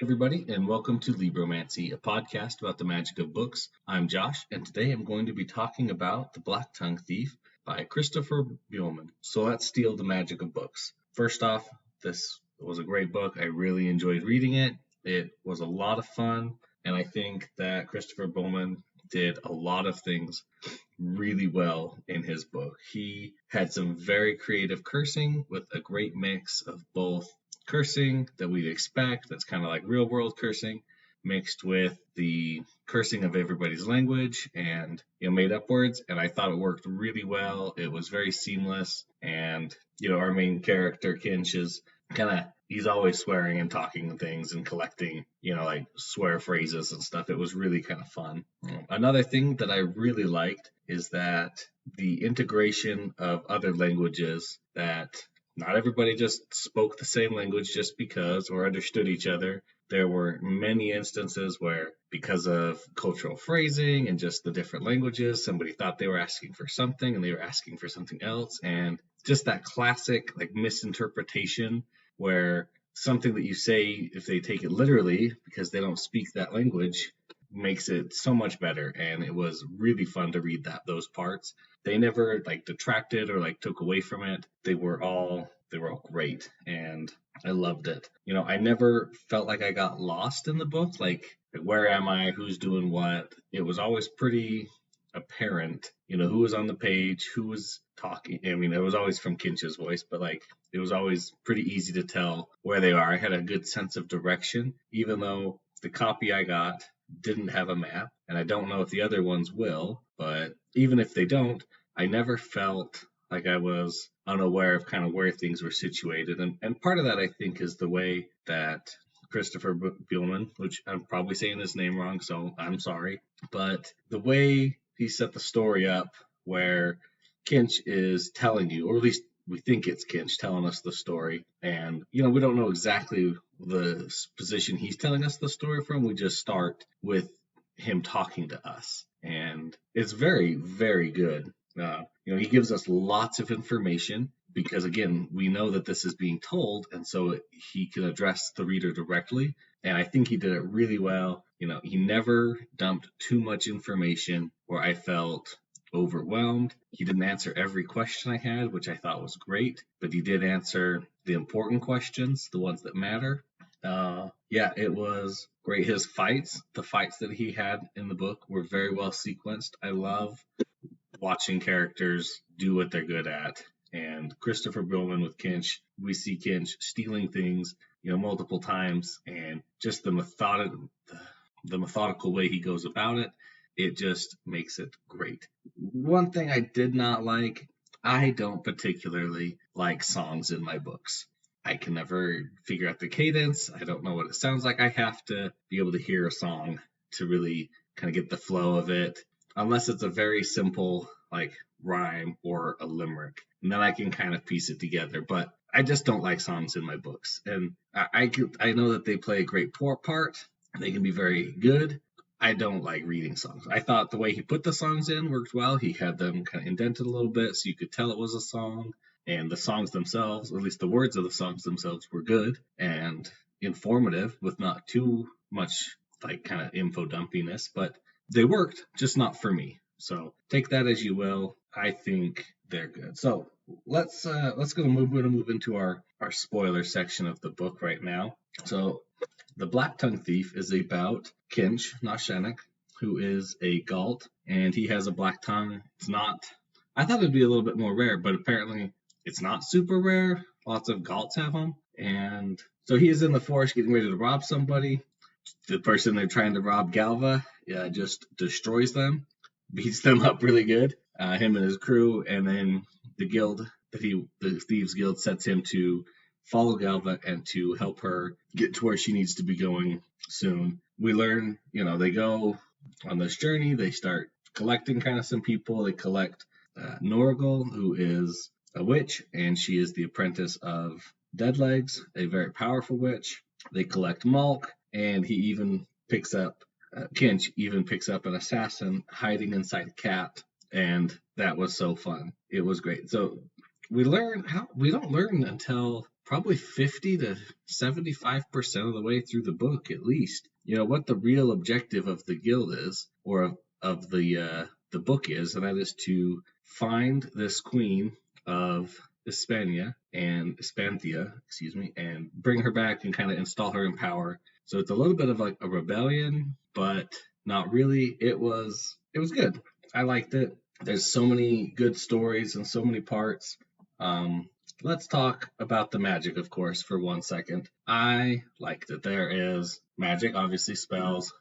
Everybody, and welcome to Libromancy, a podcast about the magic of books. I'm Josh, and today I'm going to be talking about The Blacktongue Thief by Christopher Buehlman. So let's steal the magic of books. First off, this was a great book. I really enjoyed reading it. It was a lot of fun, and I think that Christopher Buehlman did a lot of things really well in his book. He had some very creative cursing with a great mix of both cursing that we'd expect, that's kind of like real world cursing, mixed with the cursing of everybody's language and made up words. And I thought it worked really well. It was very seamless. And our main character Kinch is he's always swearing and talking and things and collecting like swear phrases and stuff. It was really kind of fun. Another thing that I really liked is that the integration of other languages, that not everybody just spoke the same language just because or understood each other. There were many instances where, because of cultural phrasing and just the different languages, somebody thought they were asking for something and they were asking for something else. And just that classic like misinterpretation where something that you say, if they take it literally because they don't speak that language, makes it so much better. And it was really fun to read those parts. They never like detracted or like took away from it. They were all great, and I loved it. I never felt like I got lost in the book, like where am I, who's doing what. It was always pretty apparent, who was on the page, who was talking. I mean, it was always from Kinch's voice, but like it was always pretty easy to tell where they are. I had a good sense of direction, even though the copy I got didn't have a map, and I don't know if the other ones will, but even if they don't, I never felt like I was unaware of kind of where things were situated. And part of that, I think, is the way that Christopher Buehlman, which I'm probably saying his name wrong, so I'm sorry, but the way he set the story up where Kinch is telling you, or at least we think it's Kinch telling us the story, and we don't know exactly the position he's telling us the story from. We just start with him talking to us, and it's very, very good. He gives us lots of information because, again, we know that this is being told, and so he can address the reader directly. And I think he did it really well. He never dumped too much information where I felt overwhelmed. He didn't answer every question I had, which I thought was great, but he did answer the important questions, the ones that matter. It was great. The fights that he had in the book were very well sequenced. I love watching characters do what they're good at. And Christopher Buehlman with Kinch, we see Kinch stealing things, multiple times, and just the methodical way he goes about it, it just makes it great. One thing I did not like, I don't particularly like songs in my books. I can never figure out the cadence. I don't know what it sounds like. I have to be able to hear a song to really kind of get the flow of it, unless it's a very simple like rhyme or a limerick, and then I can kind of piece it together. But I just don't like songs in my books, and I know that they play a great part. They can be very good. I don't like reading songs. I thought the way he put the songs in worked well. He had them kind of indented a little bit so you could tell it was a song. And the songs themselves, or at least the words of the songs themselves, were good and informative with not too much like kind of info dumpiness, but they worked, just not for me. So take that as you will. I think they're good. So let's move into our spoiler section of the book right now. So The Blacktongue Thief is about Kinch, not Shannock, who is a Galt, and he has a black tongue. I thought it'd be a little bit more rare, but apparently it's not super rare. Lots of Galts have them. And so he is in the forest getting ready to rob somebody. The person they're trying to rob, Galva, just destroys them, beats them up really good, him and his crew. And then the Thieves Guild sets him to follow Galva and to help her get to where she needs to be going soon. We learn, they go on this journey. They start collecting kind of some people. They collect Norgal, who is a witch, and she is the apprentice of Deadlegs, a very powerful witch. They collect Malk, and he even picks up, Kinch even picks up an assassin hiding inside a cat, and that was so fun. It was great. So we don't learn until probably 50 to 75% of the way through the book, at least. What the real objective of the guild is, or of the book is, and that is to find this queen of Hispanthia, excuse me, and bring her back and kind of install her in power. So it's a little bit of like a rebellion, but not really. It was good. I liked it. There's so many good stories and so many parts. Let's talk about the magic, of course, for 1 second. I like that there is magic, obviously spells,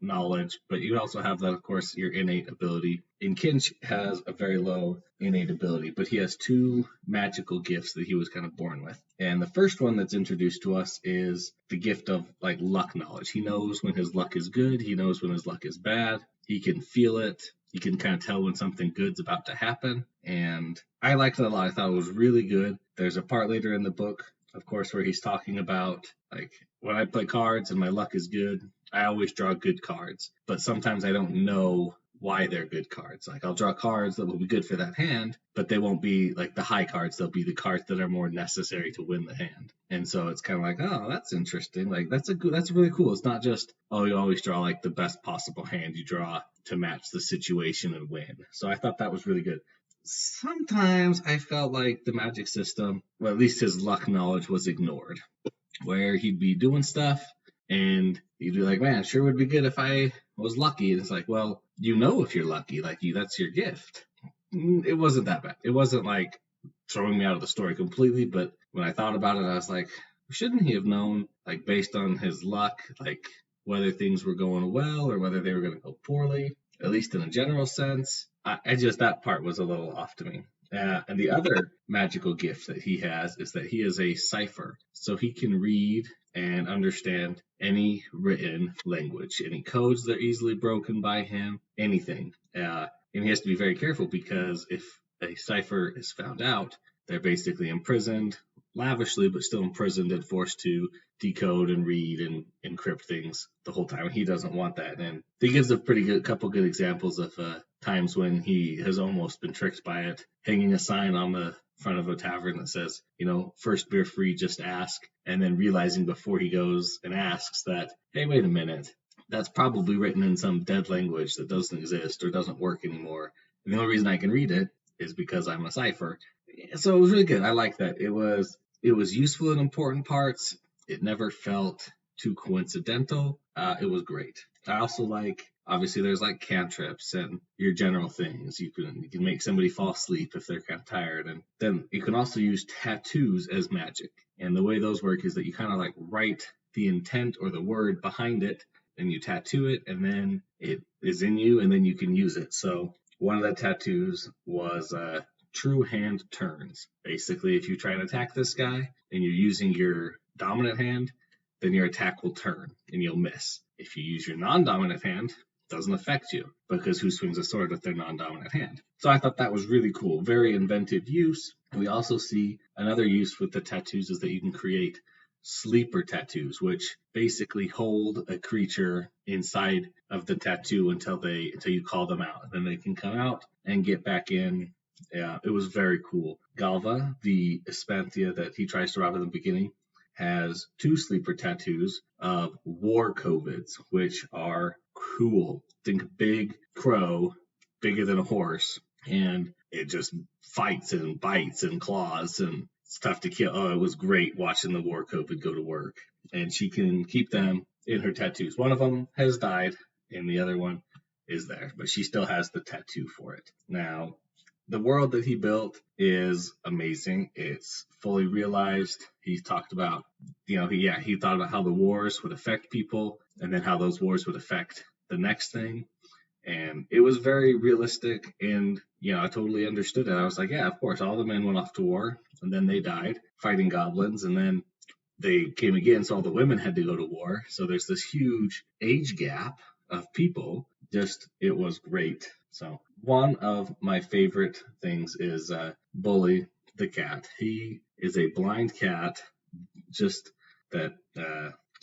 knowledge, but you also have that, of course, your innate ability. And Kinch has a very low innate ability, but he has 2 magical gifts that he was kind of born with. And the first one that's introduced to us is the gift of like luck knowledge. He knows when his luck is good. He knows when his luck is bad. He can feel it. You can kind of tell when something good's about to happen. And I liked it a lot. I thought it was really good. There's a part later in the book, of course, where he's talking about, like, when I play cards and my luck is good, I always draw good cards. But sometimes I don't know why they're good cards. Like, I'll draw cards that will be good for that hand, but they won't be like the high cards. They'll be the cards that are more necessary to win the hand. And so it's kind of like, oh, that's interesting. Like, that's really cool. It's not just, oh, you always draw like the best possible hand. You draw to match the situation and win. So I thought that was really good. Sometimes I felt like the magic system, well, at least his luck knowledge, was ignored, where he'd be doing stuff and he'd be like, man, sure would be good if I was lucky. And it's like, well, if you're lucky, like, that's your gift. It wasn't that bad. It wasn't like throwing me out of the story completely, but when I thought about it, I was like, shouldn't he have known, like, based on his luck, like, whether things were going well or whether they were going to go poorly, at least in a general sense? That part was a little off to me. And the other magical gift that he has is that he is a cipher. So he can read and understand any written language, any codes that are easily broken by him, anything. And he has to be very careful, because if a cipher is found out, they're basically imprisoned, lavishly, but still imprisoned and forced to decode and read and encrypt things the whole time. He doesn't want that. And he gives a couple good examples of times when he has almost been tricked by it, hanging a sign on the front of a tavern that says, first beer free, just ask. And then realizing before he goes and asks that, hey, wait a minute, that's probably written in some dead language that doesn't exist or doesn't work anymore. And the only reason I can read it is because I'm a cipher. So it was really good. I like that. It was useful in important parts. It never felt too coincidental. It was great. I also like, obviously, there's like cantrips and your general things. You can make somebody fall asleep if they're kind of tired. And then you can also use tattoos as magic. And the way those work is that you kind of like write the intent or the word behind it, and you tattoo it, and then it is in you, and then you can use it. So one of the tattoos was true hand turns. Basically, if you try and attack this guy and you're using your dominant hand, then your attack will turn and you'll miss. If you use your non-dominant hand, it doesn't affect you, because who swings a sword with their non-dominant hand? So I thought that was really cool. Very inventive use. We also see another use with the tattoos is that you can create sleeper tattoos, which basically hold a creature inside of the tattoo until you call them out. And then they can come out and get back in. Yeah, it was very cool. Galva, the Hispanthia that he tries to rob in the beginning, has 2 sleeper tattoos of war covids, which are cool. Think big crow, bigger than a horse, and it just fights and bites and claws, and it's tough to kill. Oh, it was great watching the war covid go to work. And she can keep them in her tattoos. One of them has died, and the other one is there, but she still has the tattoo for it. Now, the world that he built is amazing. It's fully realized. He talked about, he thought about how the wars would affect people, and then how those wars would affect the next thing. And it was very realistic, and, I totally understood it. I was like, yeah, of course, all the men went off to war, and then they died fighting goblins, and then they came again, so all the women had to go to war. So there's this huge age gap of people. It was great. So one of my favorite things is Bully the cat. He is a blind cat, just that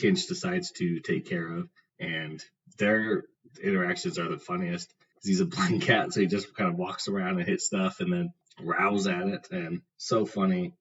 Kinch decides to take care of, and their interactions are the funniest. He's a blind cat, so he just kind of walks around and hits stuff and then growls at it, and so funny.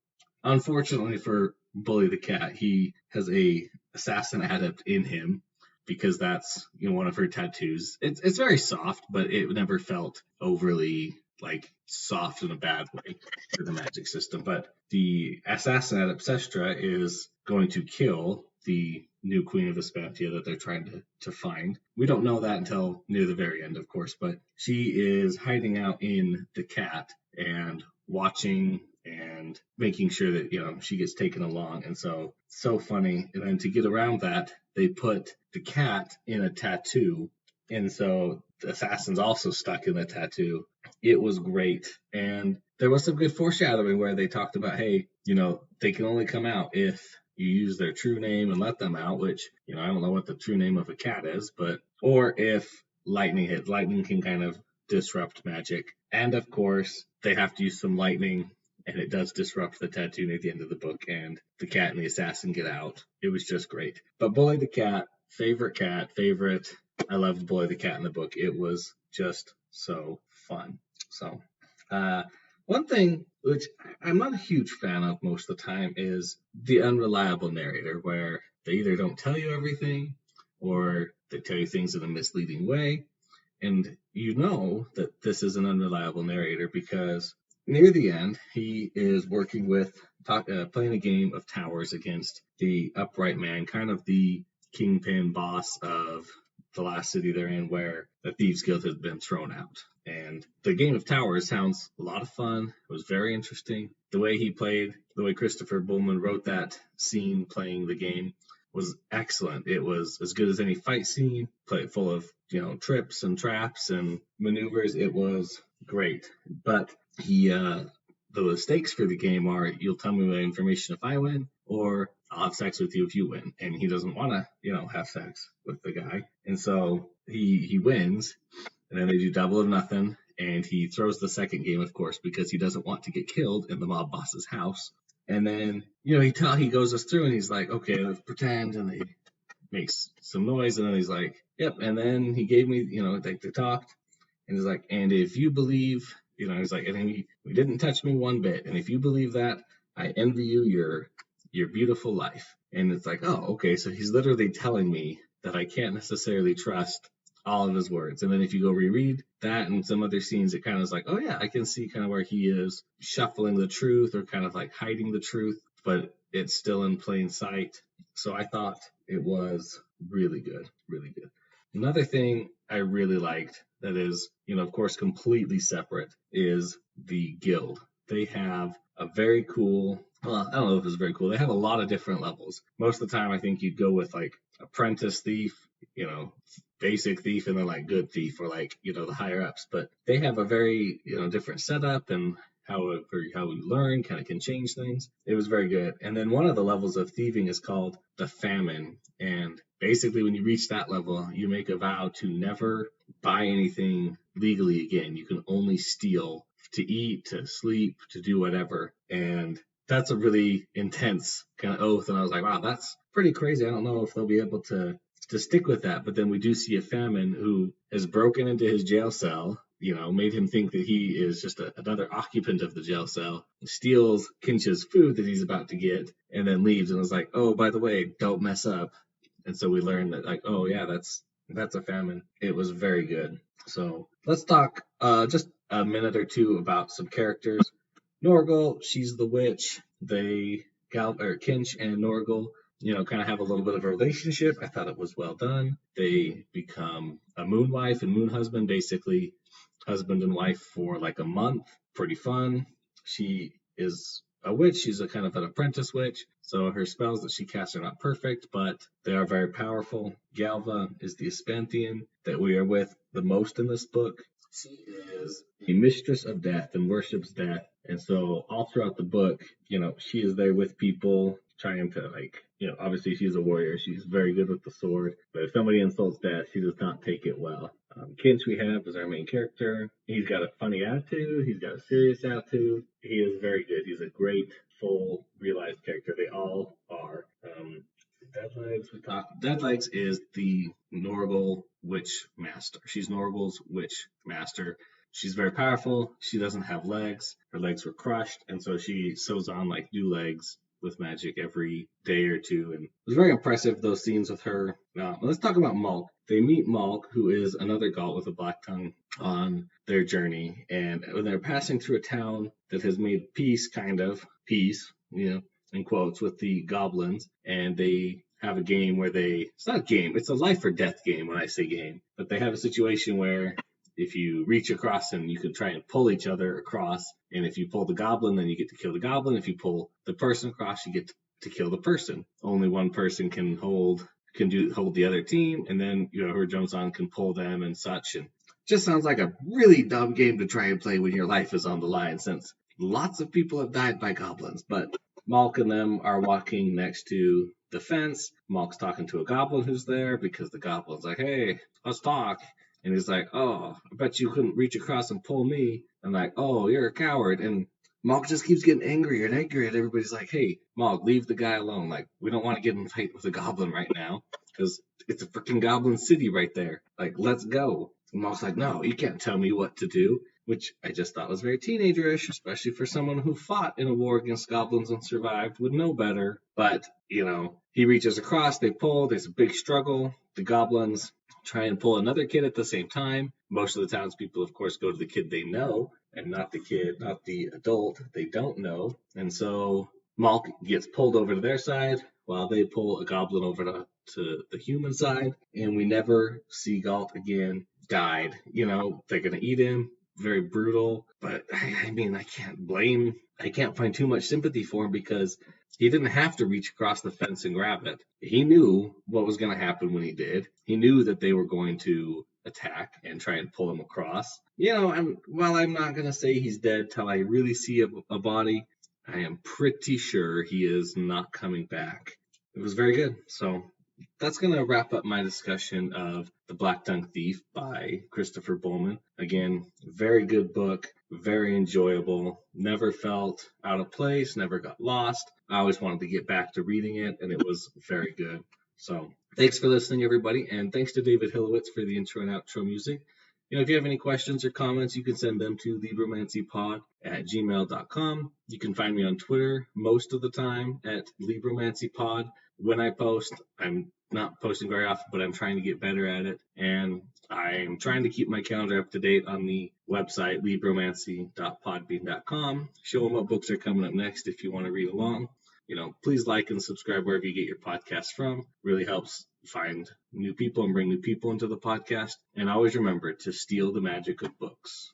unfortunately for Bully the Cat, he has a assassin adept in him because that's one of her tattoos. It's very soft, but it never felt overly like soft in a bad way for the magic system. But the assassin adept Sestra is going to kill the new queen of Espantia that they're trying to find. We don't know that until near the very end, of course, but she is hiding out in the cat and watching and making sure that she gets taken along. And so funny. And then to get around that, they put the cat in a tattoo, and so the assassin's also stuck in the tattoo. It was great, and there was some good foreshadowing where they talked about, hey, they can only come out if you use their true name and let them out, which I don't know what the true name of a cat is, but or if lightning hits. Lightning can kind of disrupt magic, and of course they have to use some lightning, and it does disrupt the tattoo near the end of the book, and the cat and the assassin get out. It was just great. But Bully the Cat, favorite. I loved Bully the Cat in the book. It was just so fun. So, one thing which I'm not a huge fan of most of the time is the unreliable narrator, where they either don't tell you everything or they tell you things in a misleading way. And you know that this is an unreliable narrator because near the end, he is working with, playing a game of towers against the Upright Man, kind of the kingpin boss of the last city they're in, where the Thieves Guild has been thrown out. And the game of towers sounds a lot of fun. It was very interesting. The way he played, the way Christopher Buhlman wrote that scene playing the game was excellent. It was as good as any fight scene, full of trips and traps and maneuvers. It was great. But the stakes for the game are, you'll tell me the information if I win, or I'll have sex with you if you win. And he doesn't want to have sex with the guy, and so he wins. And then they do double or nothing, and he throws the second game, of course, because he doesn't want to get killed in the mob boss's house. And then, he goes us through, and he's like, okay, let's pretend, and he makes some noise, and then he's like, yep. And then he gave me, they talked, and he's like, and if you believe, he's like, and he didn't touch me one bit, and if you believe that, I envy you your beautiful life. And it's like, oh, okay, so he's literally telling me that I can't necessarily trust all of his words. And then if you go reread that and some other scenes, it kind of is like, oh yeah, I can see kind of where he is shuffling the truth or kind of like hiding the truth, but it's still in plain sight. So I thought it was really good, really good. Another thing I really liked that is, of course, completely separate is the guild. They have a very cool, well, I don't know if it's very cool. They have a lot of different levels. Most of the time, I think you'd go with like apprentice thief, basic thief, and then like good thief, or like, the higher ups. But they have a very, different setup, and how we learn kind of can change things. It was very good. And then one of the levels of thieving is called the famine. And basically when you reach that level, you make a vow to never buy anything legally again. You can only steal to eat, to sleep, to do whatever. And that's a really intense kind of oath. And I was like, wow, that's pretty crazy. I don't know if they'll be able to stick with that. But then we do see a famine who has broken into his jail cell, made him think that he is just another occupant of the jail cell, steals Kinch's food that he's about to get, and then leaves and was like, oh, by the way, don't mess up. And so we learned that, like, oh yeah, that's a famine. It was very good. So let's talk just a minute or two about some characters. Norgal, she's the witch. Kinch and Norgal, kind of have a little bit of a relationship. I thought it was well done. They become a moon wife and moon husband, basically husband and wife for like a month. Pretty fun. She is a witch. She's a kind of an apprentice witch. So her spells that she casts are not perfect, but they are very powerful. Galva is the Espanthian that we are with the most in this book. She is a mistress of death and worships death. And so all throughout the book, she is there with people trying to, like, obviously she's a warrior. She's very good with the sword. But if somebody insults death, she does not take it well. Kinch we have is our main character. He's got a funny attitude. He's got a serious attitude. He is very good. He's a great, full, realized character. They all are. Deadlights is the Norgal witch master. She's Norgal's witch master. she's very powerful. She doesn't have legs. Her legs were crushed, and so she sews on like new legs with magic every day or two. And it was very impressive, those scenes with her. Let's talk about Malk. They meet Malk, who is another Gault with a black tongue, on their journey. And when they're passing through a town that has made peace, in quotes, with the goblins, and they have a game where it's not a game, it's a life or death game when I say game, but they have a situation where if you reach across and you can try and pull each other across, and if you pull the goblin, then you get to kill the goblin. If you pull the person across, you get to kill the person. Only one person can hold the other team, and then whoever jumps on can pull them and such. And just sounds like a really dumb game to try and play when your life is on the line, since lots of people have died by goblins. But Malk and them are walking next to the fence. Malk's talking to a goblin who's there because the goblin's like, hey, let's talk. And he's like, oh, I bet you couldn't reach across and pull me. I'm like, oh, you're a coward. And Malk just keeps getting angrier and angrier. And everybody's like, hey, Malk, leave the guy alone. Like, we don't want to get in a fight with a goblin right now because it's a freaking goblin city right there. Like, let's go. And Malk's like, no, you can't tell me what to do. Which I just thought was very teenagerish, especially for someone who fought in a war against goblins and survived, would know better. But, he reaches across, they pull, there's a big struggle. The goblins try and pull another kid at the same time. Most of the townspeople, of course, go to the kid they know, and not the adult they don't know. And so Malk gets pulled over to their side while they pull a goblin over to the human side. And we never see Gault again. Died. They're going to eat him. Very brutal, but I mean, I can't find too much sympathy for him because he didn't have to reach across the fence and grab it. He knew what was going to happen when he did. He knew that they were going to attack and try and pull him across. While I'm not going to say he's dead till I really see a body, I am pretty sure he is not coming back. It was very good. So that's going to wrap up my discussion of The Blacktongue Thief by Christopher Bowman. Again, very good book, very enjoyable, never felt out of place, never got lost. I always wanted to get back to reading it, and it was very good. So thanks for listening, everybody, and thanks to David Hillowitz for the intro and outro music. If you have any questions or comments, you can send them to libromancypod@gmail.com. You can find me on Twitter most of the time at libromancypod. When I post, I'm not posting very often, but I'm trying to get better at it. And I'm trying to keep my calendar up to date on the website, libromancy.podbean.com. Show them what books are coming up next if you want to read along. Please like and subscribe wherever you get your podcasts from. Really helps find new people and bring new people into the podcast. And always remember to steal the magic of books.